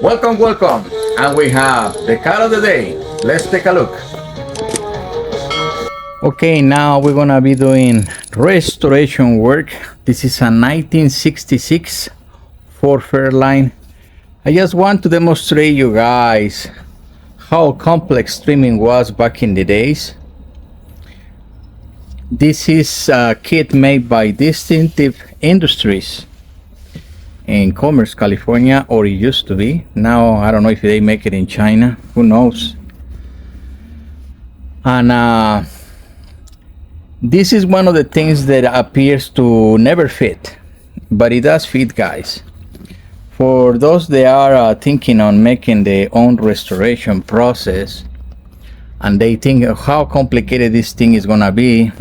Welcome, welcome. And we have the car of the day. Let's take a look. Okay, now we're gonna be doing restoration work. This is a 1966 Ford Fairlane. I just want to demonstrate you guys how complex trimming was back in the days. This is a kit made by Distinctive Industries in Commerce, California, or it used to be. Now I don't know if they make it in China, who knows. And this is one of the things that appears to never fit, but it does fit, guys. For those that are thinking on making their own restoration process and they think of how complicated this thing is gonna be,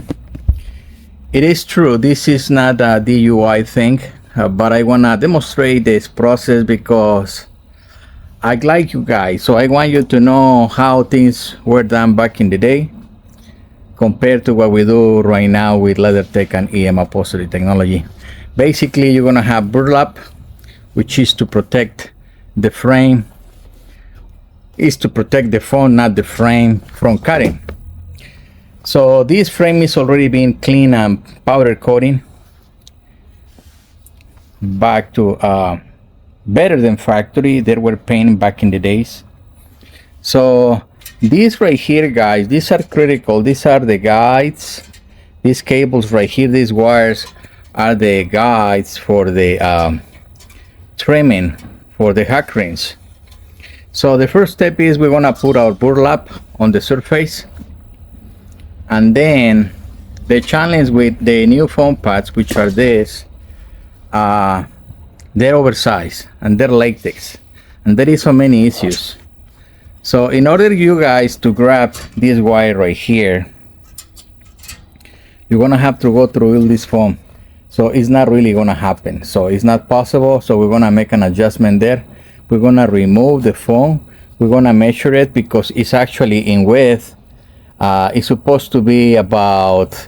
it is true, this is not a DIY thing. But I want to demonstrate this process because I like you guys. So I want you to know how things were done back in the day compared to what we do right now with LeatherTeck and EM upholstery technology. Basically, you're going to have burlap, which is to protect the frame, is to protect the phone, not the frame, from cutting. So this frame is already being cleaned and powder coating back to better than factory. They were painted back in the days. So these right here, guys, these are critical. These are the guides. These cables right here, these wires are the guides for the trimming for the hack rings. So the first step is we're gonna put our burlap on the surface, and then the challenge with the new foam pads, which are this, they're oversized and they're latex, and there is so many issues. So in order you guys to grab this wire right here, you're gonna have to go through all this foam. So it's not really gonna happen, so it's not possible. So we're gonna make an adjustment there. We're gonna remove the foam. We're gonna measure it because it's actually in width. It's supposed to be about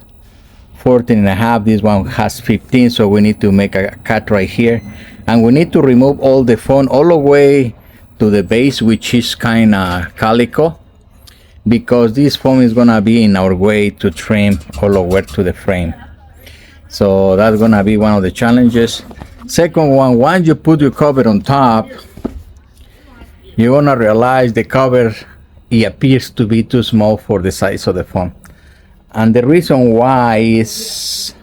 14 and a half. This one has 15, so we need to make a cut right here, and we need to remove all the foam all the way to the base, which is kind of calico, because this foam is gonna be in our way to trim all the way to the frame. So that's gonna be one of the challenges. Second one, once you put your cover on top, you're gonna realize the cover, it appears to be too small for the size of the foam. And the reason why is,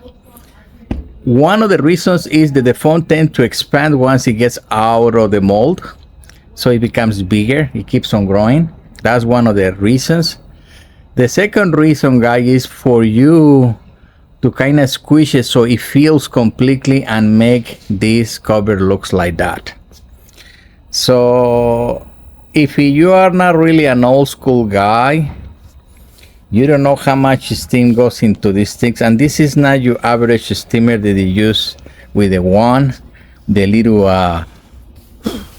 one of the reasons is that the foam tends to expand once it gets out of the mold. So it becomes bigger, it keeps on growing. That's one of the reasons. The second reason, guys, is for you to kind of squish it so it feels completely and make this cover looks like that. So if you are not really an old school guy, you don't know how much steam goes into these things, and this is not your average steamer that you use with the one, the little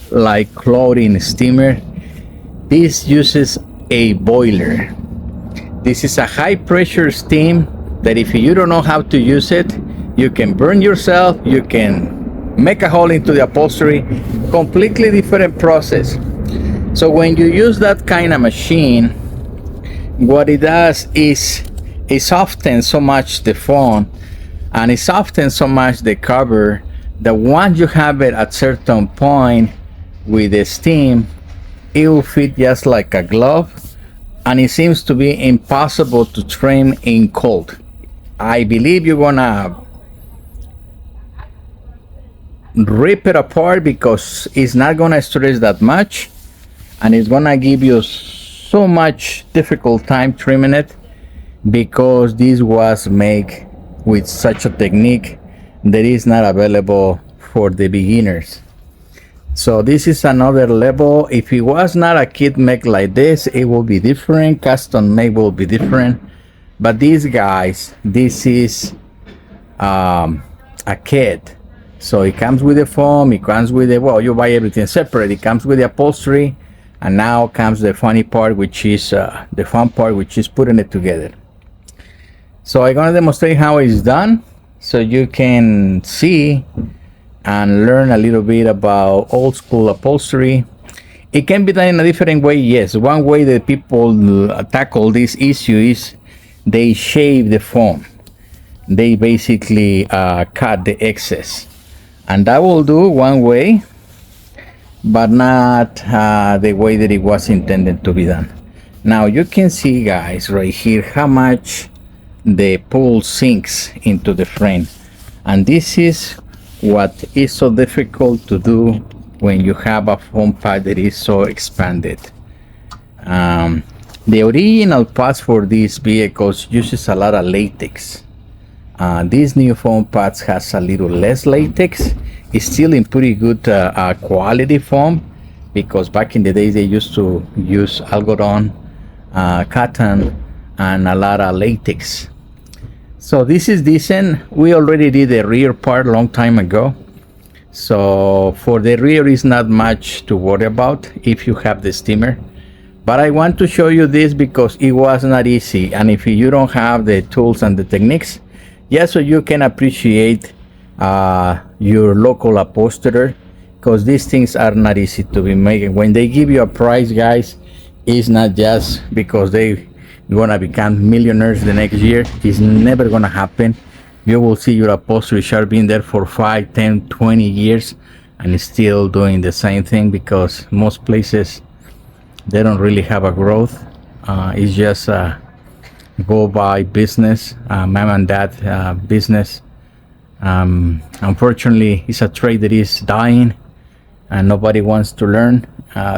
like clothing steamer. This uses a boiler. This is a high pressure steam that if you don't know how to use it, you can burn yourself, you can make a hole into the upholstery. Completely different process. So when you use that kind of machine, what it does is it softens so much the foam and it softens so much the cover that once you have it at certain point with the steam, it will fit just like a glove, and it seems to be impossible to trim in cold. I believe you're gonna rip it apart because it's not gonna stretch that much, and it's gonna give you so much difficult time trimming it because this was made with such a technique that is not available for the beginners. So this is another level. If it was not a kit made like this, it will be different. Custom made will be different. But these guys, this is a kit. So it comes with the foam, it comes with the, well, you buy everything separate. It comes with the upholstery, and now comes the funny part, which is the fun part, which is putting it together. So I'm gonna demonstrate how it's done so you can see and learn a little bit about old school upholstery It can be done in a different way, yes. One way that people tackle this issue is they shave the foam. They basically cut the excess. And that will do one way, but not the way that it was intended to be done. Now you can see, guys, right here how much the pool sinks into the frame, and this is what is so difficult to do when you have a foam pad that is so expanded. The original pads for these vehicles uses a lot of latex. These new foam pads has a little less latex. It's still in pretty good quality foam, because back in the days they used to use algodon, cotton, and a lot of latex. So this is decent. We already did the rear part a long time ago, so for the rear is not much to worry about if you have the steamer. But I want to show you this because it was not easy, and if you don't have the tools and the techniques, yeah, so you can appreciate your local upholsterer, because these things are not easy to be made. When they give you a price, guys, it's not just because they gonna become millionaires the next year. It's never gonna happen. You will see your upholstery shop being there for 5, 10, 20 years and still doing the same thing, because most places they don't really have a growth. It's just go by business, mom and dad business. Unfortunately, it's a trade that is dying and nobody wants to learn.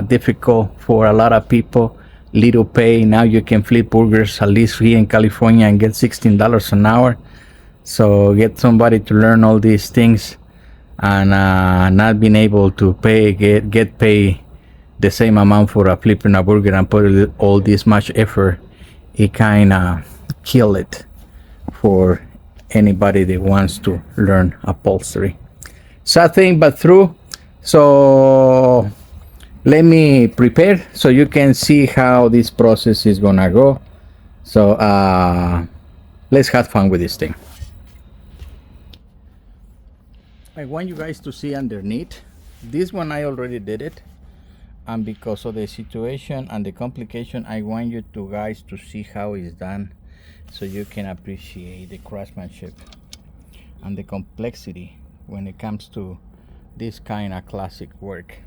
Difficult for a lot of people, little pay. Now you can flip burgers, at least here in California, and get $16 an hour. So get somebody to learn all these things, and not being able to pay, get paid the same amount for flipping a burger and put all this much effort, it kind of kill it for anybody that wants to learn upholstery. Sad thing, but true. So let me prepare so you can see how this process is gonna go. So let's have fun with this thing. I want you guys to see underneath. This one I already did it, and because of the situation and the complication, I want you guys to see how it's done, so you can appreciate the craftsmanship and the complexity when it comes to this kind of classic work.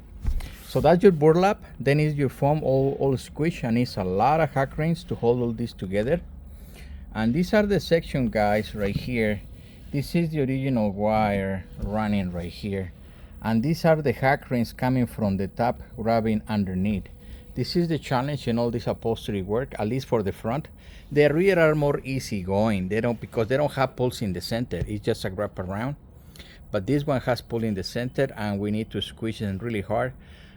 So that's your burlap. Then is your foam all squished, and it's a lot of hack rings to hold all this together. And these are the section, guys, right here. This is the original wire running right here, and these are the hack rings coming from the top, grabbing underneath. This is the challenge in all this upholstery work, at least for the front. The rear are more easy going. Because they don't have pulls in the center. It's just a wrap around. But this one has pull in the center, and we need to squeeze it really hard.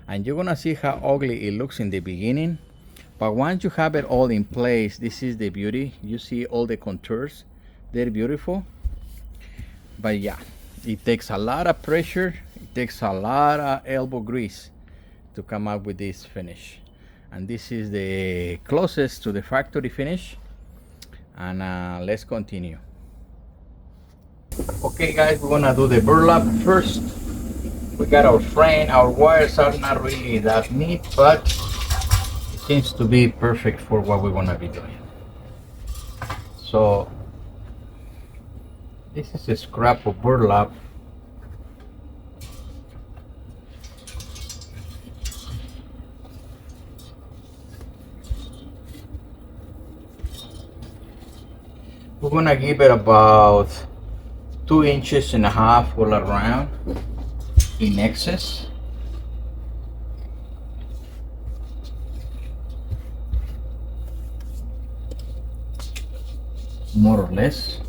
And you're gonna see how ugly it looks in the beginning. But once you have it all in place, this is the beauty. You see all the contours. They're beautiful. But yeah, it takes a lot of pressure. It takes a lot of elbow grease to come up with this finish. And this is the closest to the factory finish. And let's continue. Okay, guys, we're gonna do the burlap first. We got our frame. Our wires are not really that neat, but it seems to be perfect for what we want to be doing. So this is a scrap of burlap. We're gonna give it about 2.5 inches all around in excess. More or less.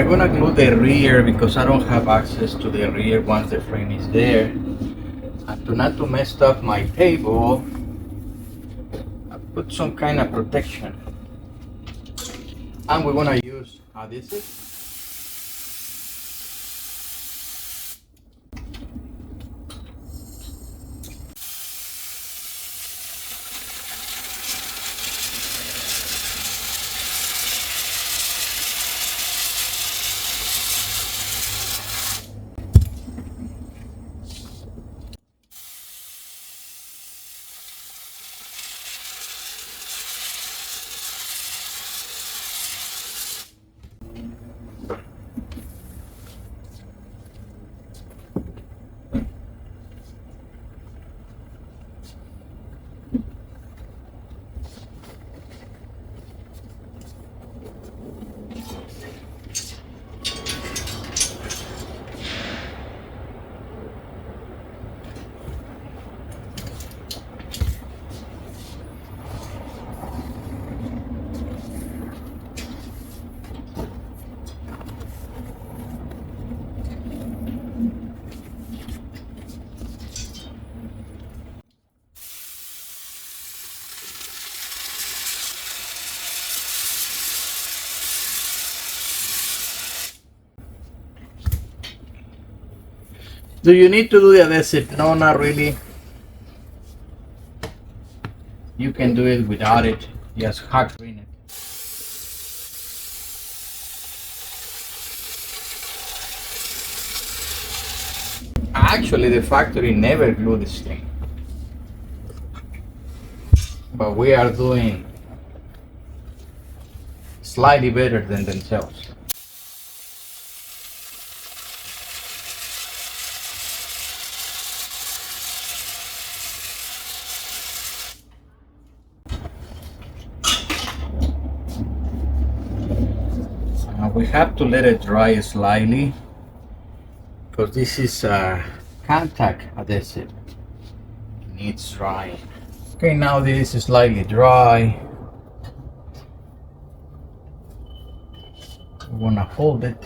we're gonna glue the rear because I don't have access to the rear once the frame is there. And not to mess up my table, I put some kind of protection. And we're gonna use adhesive. Do you need to do the adhesive? No, not really. You can do it without it. Just hot green it. Actually, the factory never glued this thing. But we are doing slightly better than themselves. We have to let it dry slightly because this is contact adhesive. It needs drying. Okay, now this is slightly dry. We want to hold it.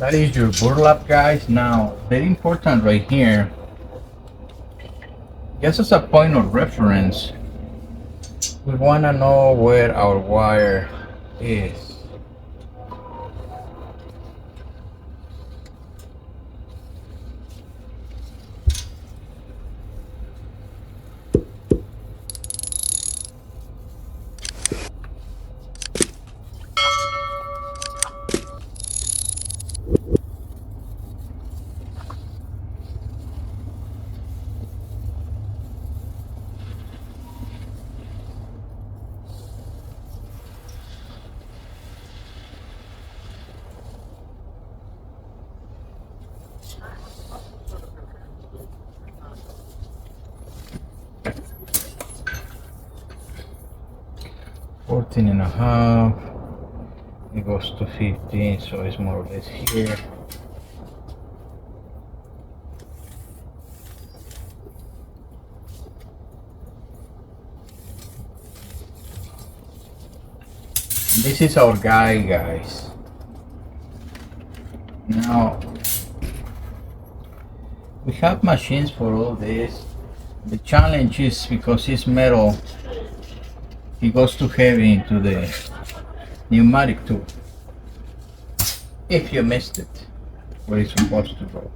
That is your burlap, guys. Now, very important right here, just as a point of reference, we want to know where our wire is. Fourteen and a half. It goes to 15, so it's more or less here. This is our guy, guys. Now, we have machines for all this. The challenge is because it's metal, it goes too heavy into the pneumatic tube. If you missed it, where it's supposed to go.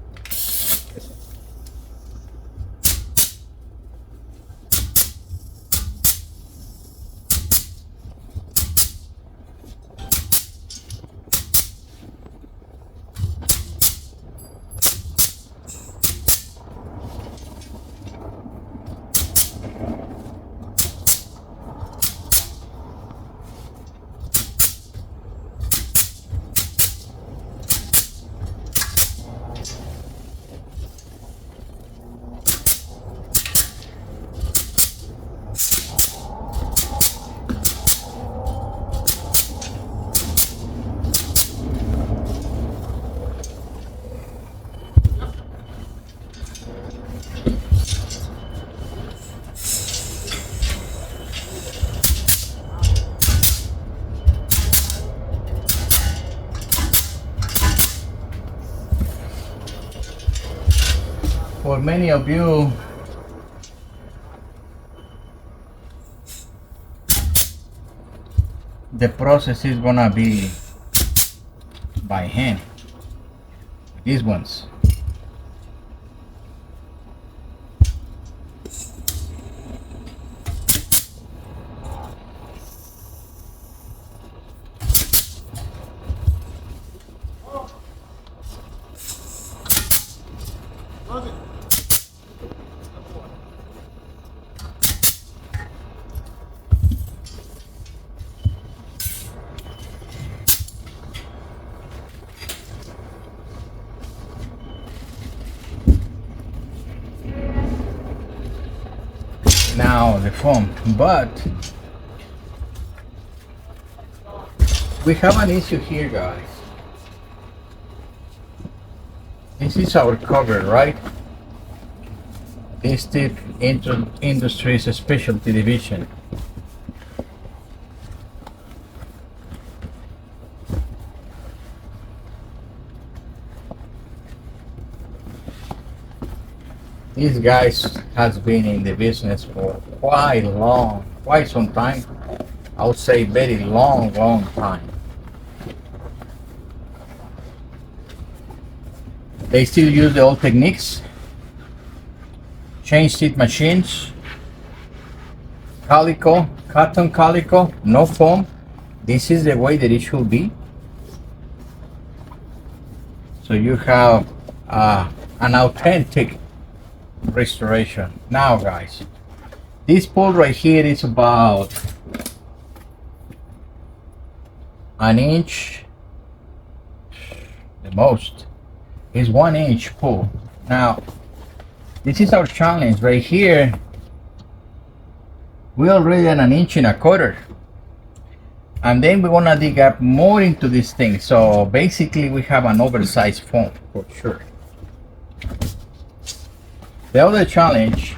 For many of you, the process is gonna be by hand. These ones. Now the foam, but we have an issue here, guys. This is our cover, right? This tip Industries Specialty Division. These guys has been in the business for quite some time. I would say very long time. They still use the old techniques, change seat machines, calico, cotton calico, no foam. This is the way that it should be. So you have an authentic restoration. Now, guys, this pull right here is about an inch, the most is 1 inch pull. Now, this is our challenge right here. We already at 1 1/4 inches, and then we want to dig up more into this thing. So basically we have an oversized foam for sure. The other challenge,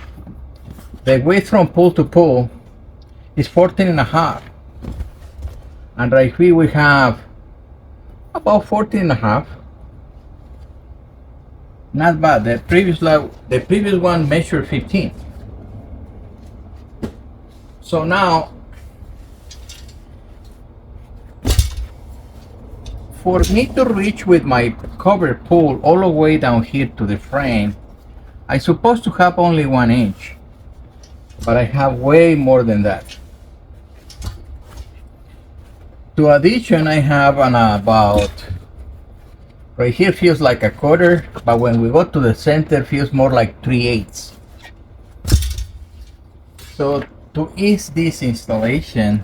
the width from pull to pull is 14.5, and right here we have about 14.5. Not bad. The previous one measured 15. So now, for me to reach with my cover pull all the way down here to the frame, I'm supposed to have only 1 inch, but I have way more than that. To addition, I have an about, right here feels like a quarter, but when we go to the center, feels more like 3/8. So to ease this installation,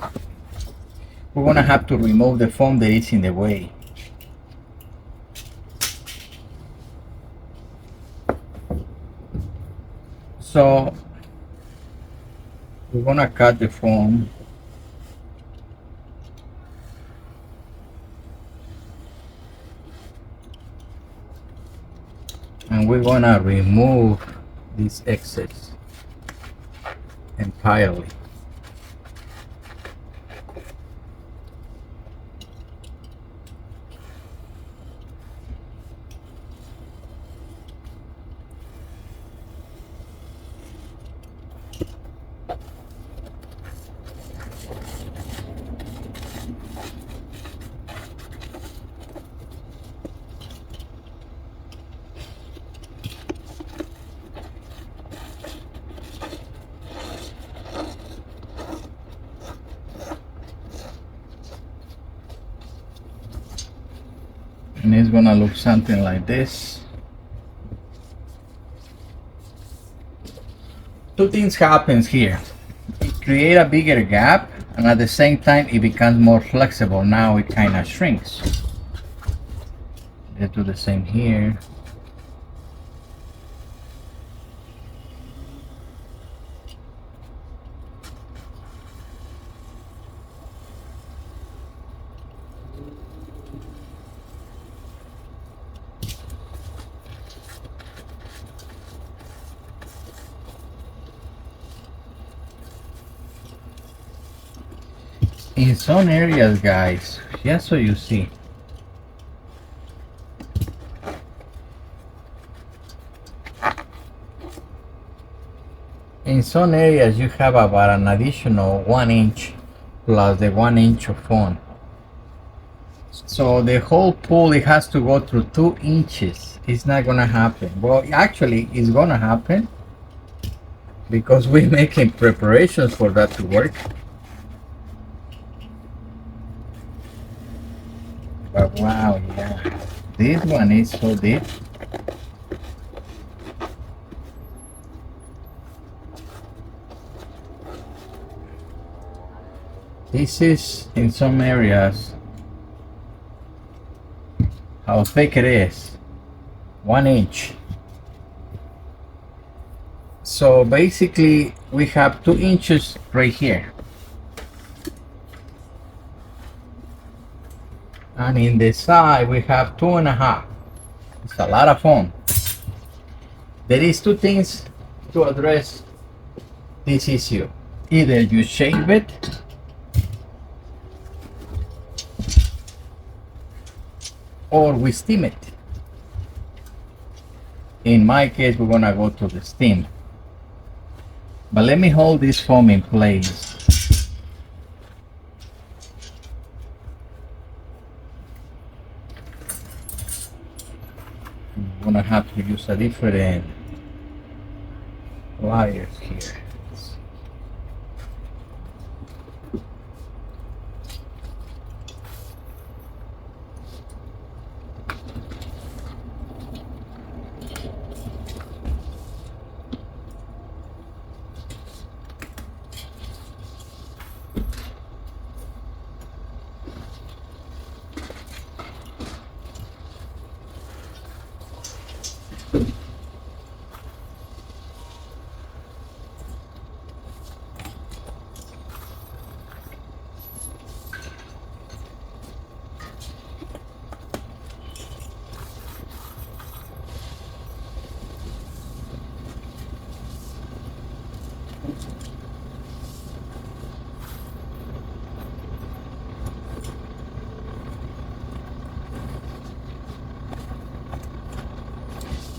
we're gonna have to remove the foam that is in the way. So we're gonna cut the foam. And we're gonna remove this excess entirely. And it's gonna look something like this. Two things happens here. It creates a bigger gap, and at the same time it becomes more flexible. Now it kind of shrinks. Let's do the same here. In some areas, guys, just so you see, in some areas you have about an additional 1 inch plus the 1 inch of foam. So the whole pull, it has to go through 2 inches. It's not gonna happen. Well, actually it's gonna happen because we're making preparations for that to work. But wow, yeah, this one is so deep. This is, in some areas, how thick it is, 1 inch. So basically we have 2 inches right here. And in the side we have 2.5. It's a lot of foam. There is 2 things to address this issue. Either you shave it or we steam it. In my case, we're gonna go to the steam. But let me hold this foam in place. I'm gonna have to use a different pliers here.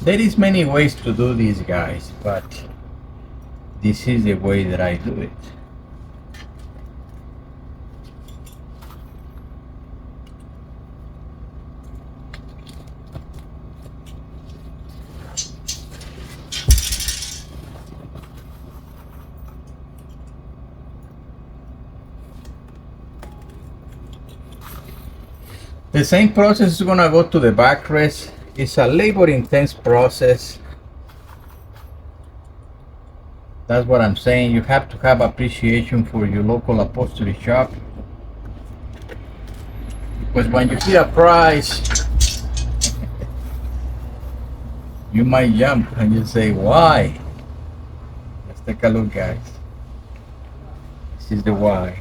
There is many ways to do this, guys, but this is the way that I do it. The same process is gonna go to the backrest. It's a labor-intense process. That's what I'm saying. You have to have appreciation for your local upholstery shop. Because when you see a price, you might jump and you say, why? Let's take a look, guys. This is the why.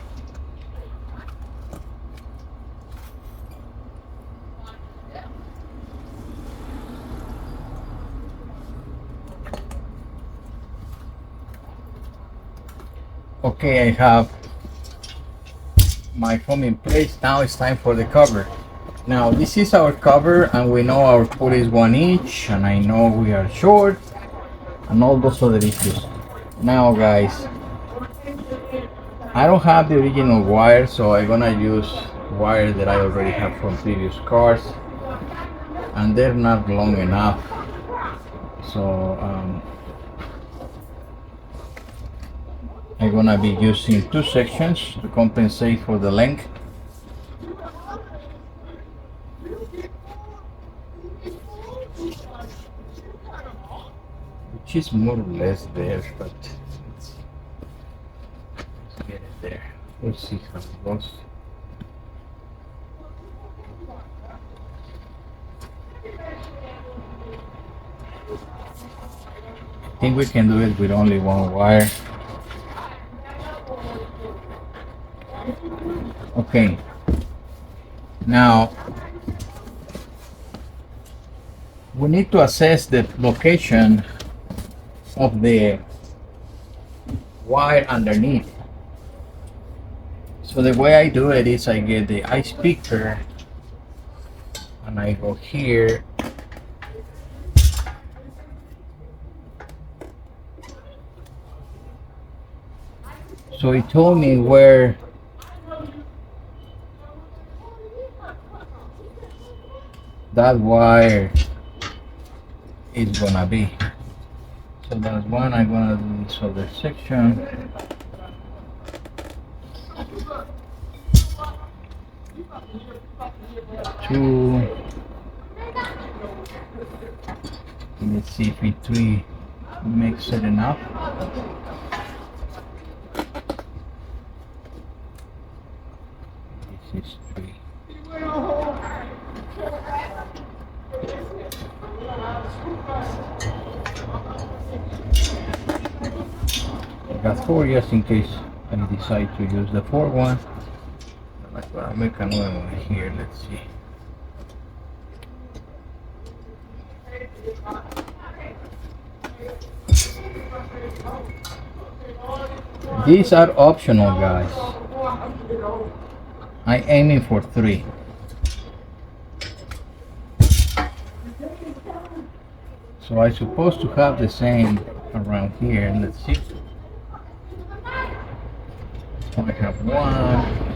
Okay, I have my foam in place. Now it's time for the cover. Now this is our cover, and we know our foot is 1 inch, and I know we are short, and all those other issues. Now, guys, I don't have the original wire, so I'm gonna use wire that I already have from previous cars, and they're not long enough. So I'm gonna be using 2 sections to compensate for the length. Which is more or less there, but let's get it there. We'll see how it goes. I think we can do it with only 1 wire. Okay, now we need to assess the location of the wire underneath. So the way I do it is I get the ice picker and I go here. So it told me where that wire is gonna be. So that's one. I'm gonna do this other section. Two. Let's see if it makes it enough. This is 3. I got 4 just in case I decide to use the 4th one. I'll make another one here. Let's see. These are optional, guys. I'm aiming for 3. So I'm supposed to have the same around here. Let's see. So I have 1.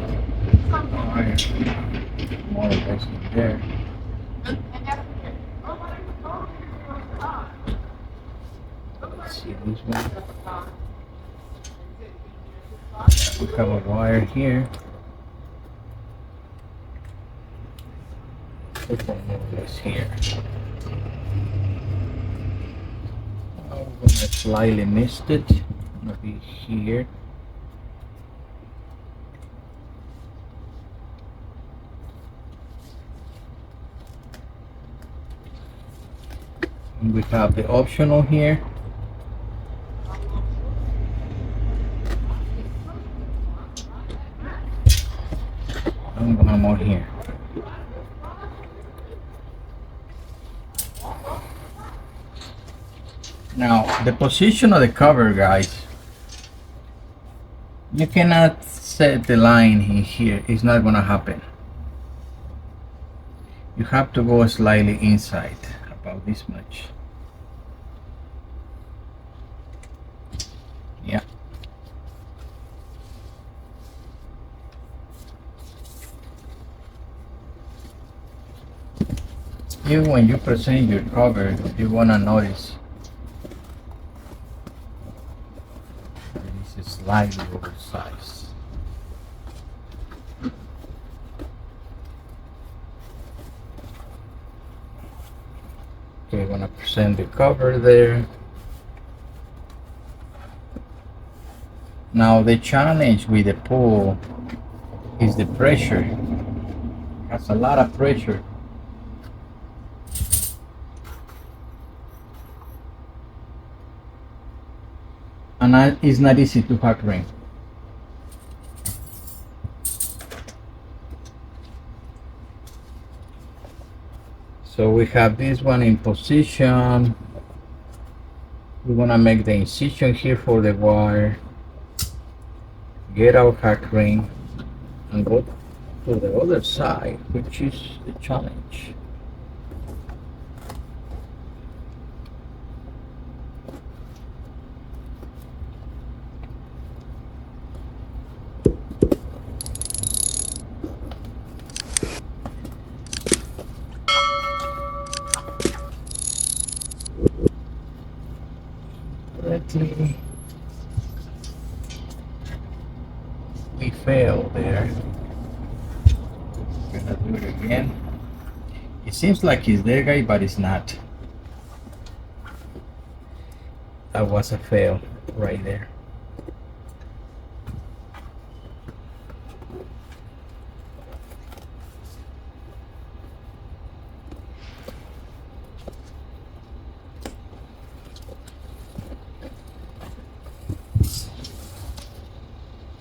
More or less in there. Let's see this one. We have a wire here. This one more or less here. I'm gonna slightly missed it. Gonna be here. And we have the optional here. And one more here. Now, the position of the cover, guys, you cannot set the line in here. It's not gonna happen. You have to go slightly inside, about this much. Even when you present your cover, you wanna notice this is slightly oversized. Okay, I'm gonna present the cover there. Now the challenge with the pool is the pressure. It has a lot of pressure. And it's not easy to hack ring. So we have this one in position. We're gonna make the incision here for the wire. Get our hack ring and go to the other side, which is the challenge. Correctly. We failed there. We're gonna do it again. It seems like it's there, guy, but it's not. That was a fail right there.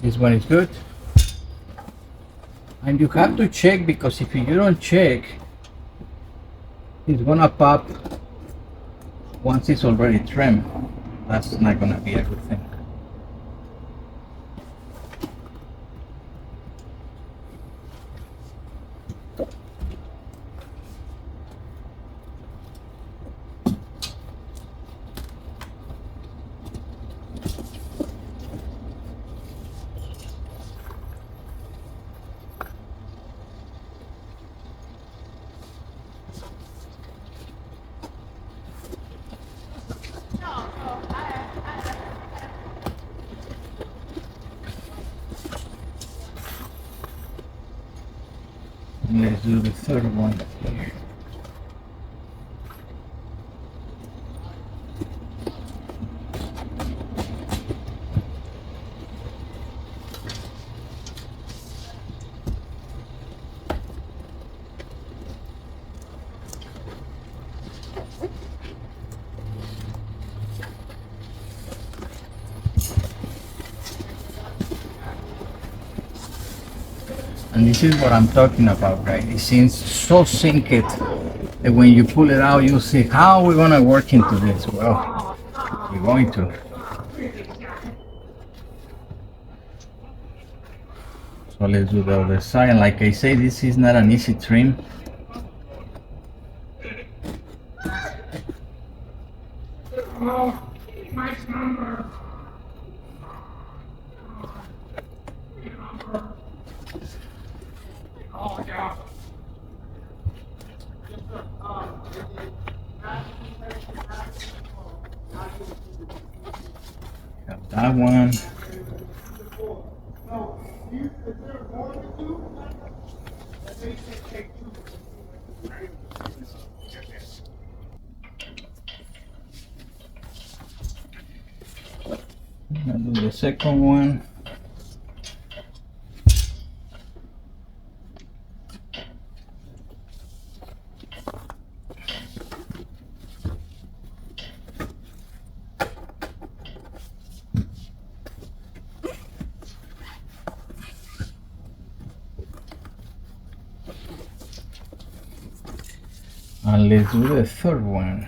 This one is good. And you have to check, because if you don't check, it's gonna pop once it's already trimmed. That's not gonna be a good thing. Let's do the third one here. And this is what I'm talking about, right? It seems so synced that when you pull it out, you see how we're gonna work into this. Well, we're going to. So let's do the other side. And like I say, this is not an easy trim. Got that one. I'll do the second one. And let's do the third one.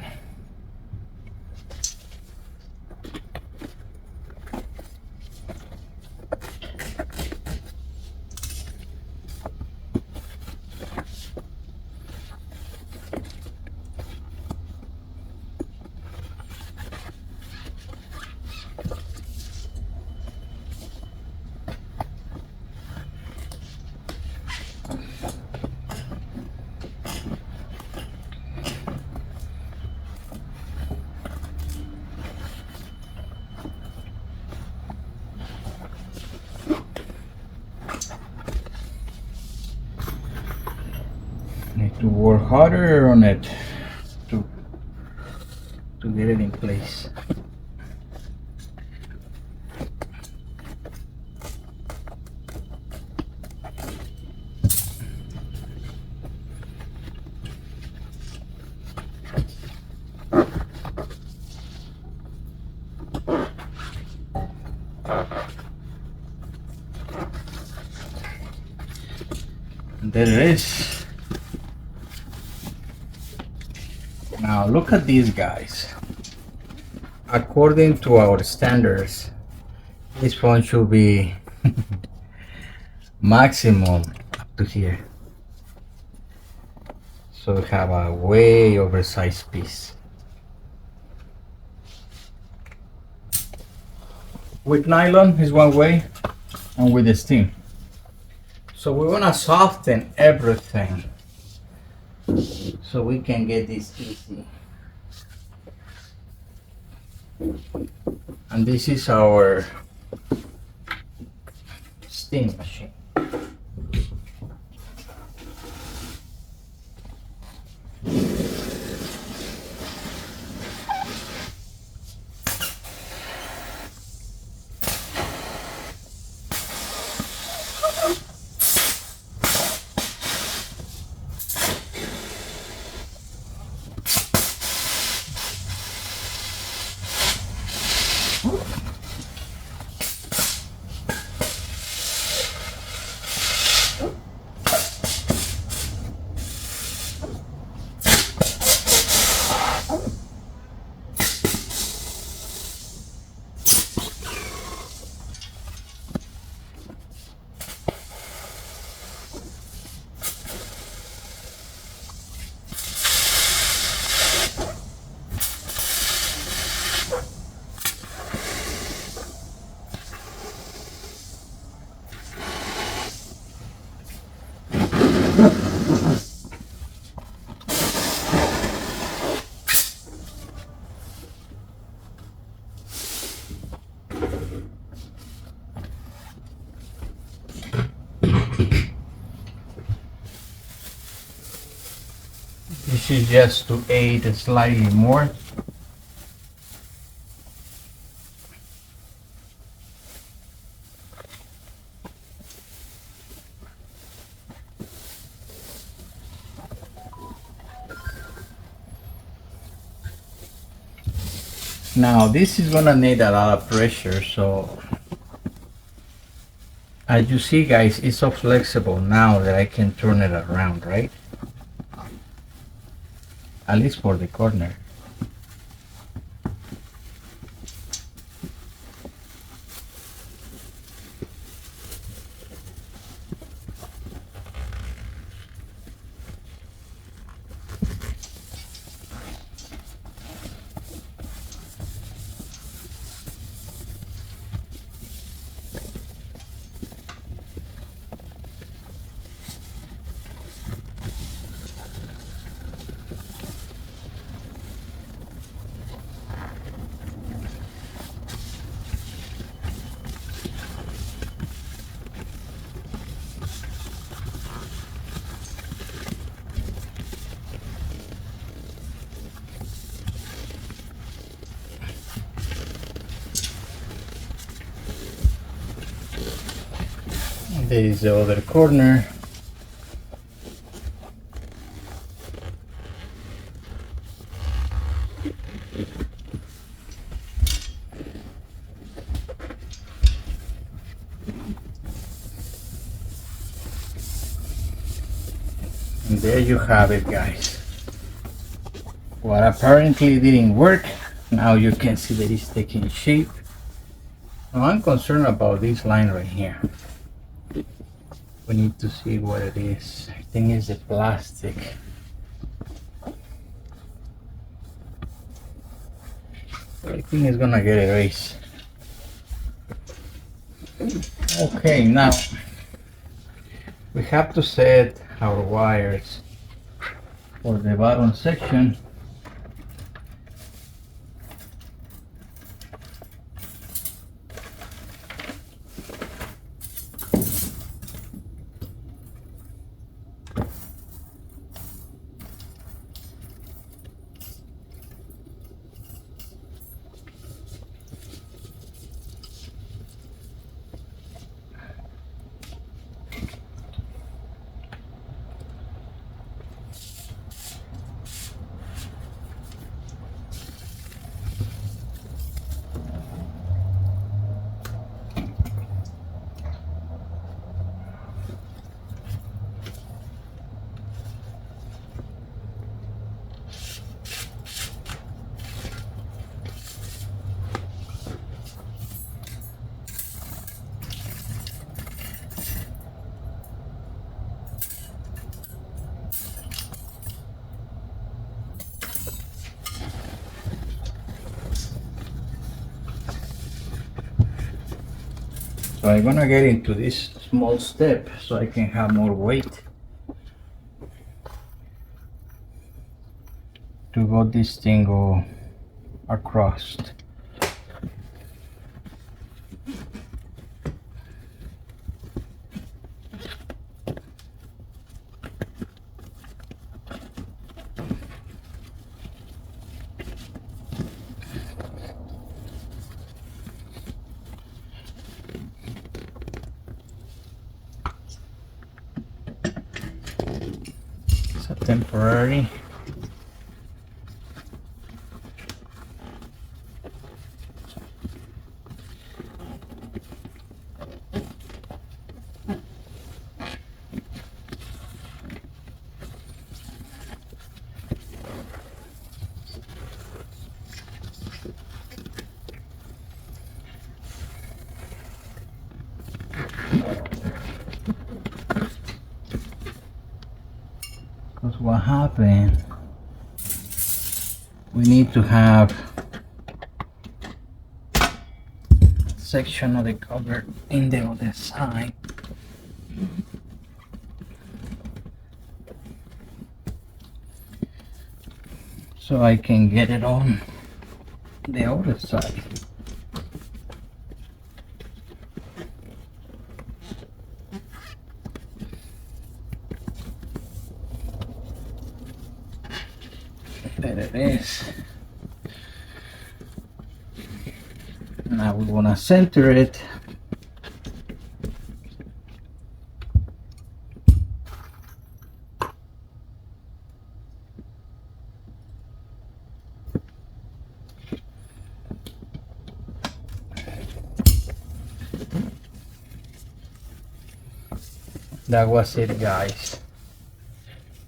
to work harder on it to get it in place. And there it is. Now look at these guys. According to our standards, this phone should be maximum up to here. So we have a way oversized piece. With nylon is one way, and with the steam. So we want to soften everything so we can get this easy. And this is our steam machine. This is just to aid slightly more. Now this is gonna need a lot of pressure, so as you see guys, it's so flexible now that I can turn it around, right? At least for the corner. There is the other corner. And there you have it, guys. What apparently didn't work, now you can see that it's taking shape. Now I'm concerned about this line right here. We need to see what it is. I think it's the plastic. I think it's gonna get erased. Okay, now we have to set our wires for the bottom section. So I'm gonna get into this small step so I can have more weight to go this thing go across. It's a temporary. Because what happened, we need to have section of the cover in the other side. So I can get it on the other side. There it is. Now we want to center it. That was it, guys.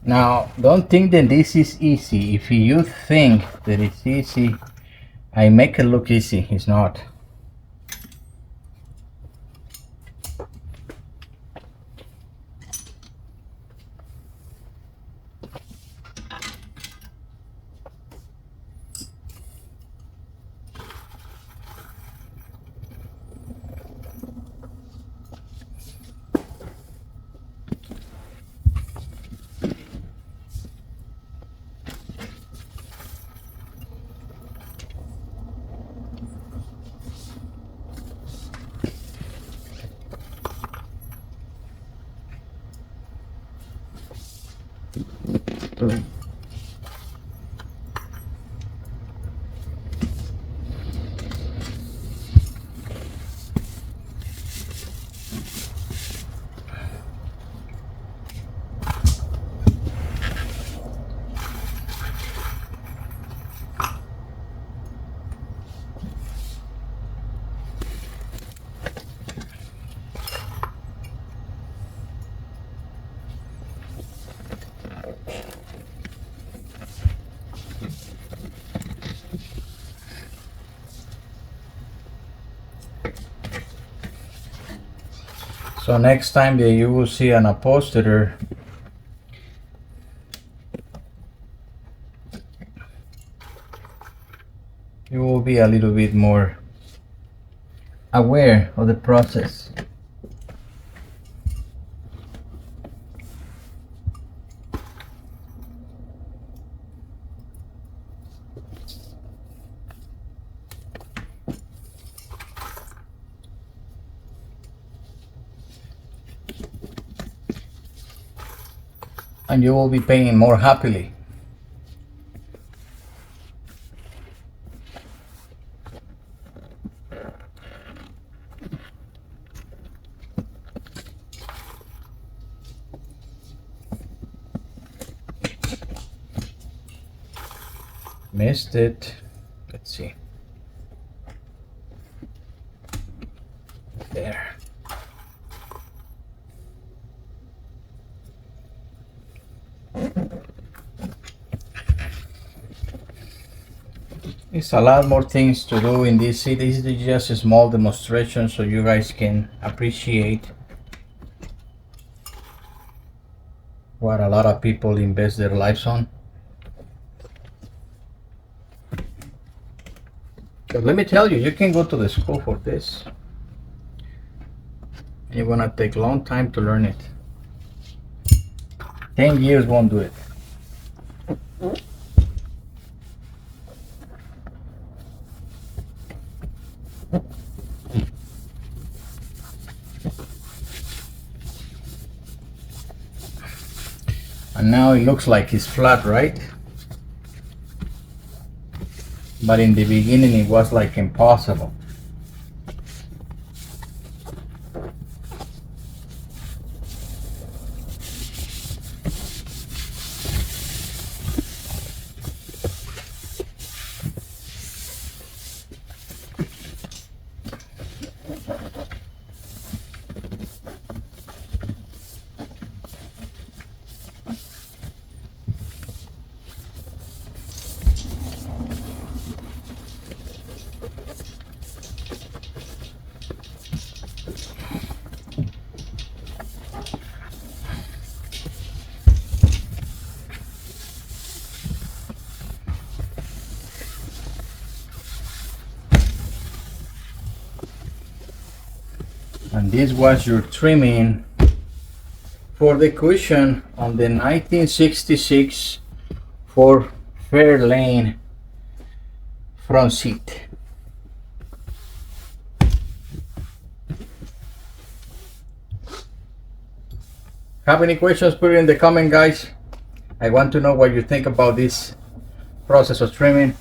Now, don't think that this is easy. If you think that it's easy, I make it look easy. It's not. So next time that you will see an upholsterer, you will be a little bit more aware of the process. And you will be paying more happily. Missed it. Let's see. There. It's a lot more things to do in this city. This is just a small demonstration so you guys can appreciate what a lot of people invest their lives on. But let me tell you, you can go to the school for this. You're gonna take a long time to learn it. 10 years won't do it. And now it looks like it's flat, right? But in the beginning it was like impossible. And this was your trimming for the cushion on the 1966 Ford Fairlane front seat. Have any questions? Put it in the comment, guys. I want to know what you think about this process of trimming.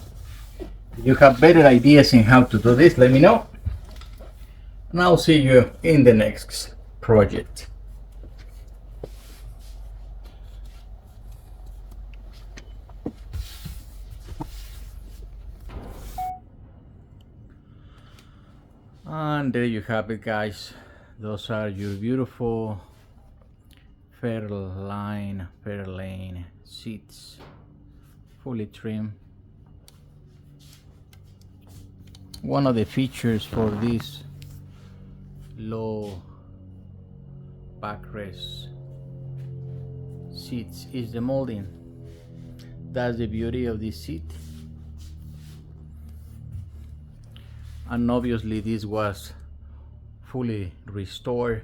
If you have better ideas in how to do this, let me know. And I'll see you in the next project. And there you have it, guys. Those are your beautiful Fairlane seats, fully trimmed. One of the features for this low backrest seats is the molding. That's the beauty of this seat. And obviously this was fully restored.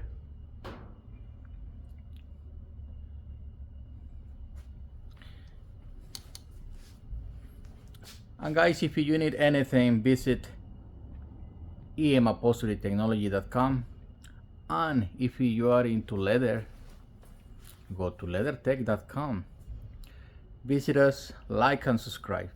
And guys, if you need anything, visit emupholsterytechnology.com. And if you are into leather, go to LeatherTeck.com. Visit us, like and subscribe.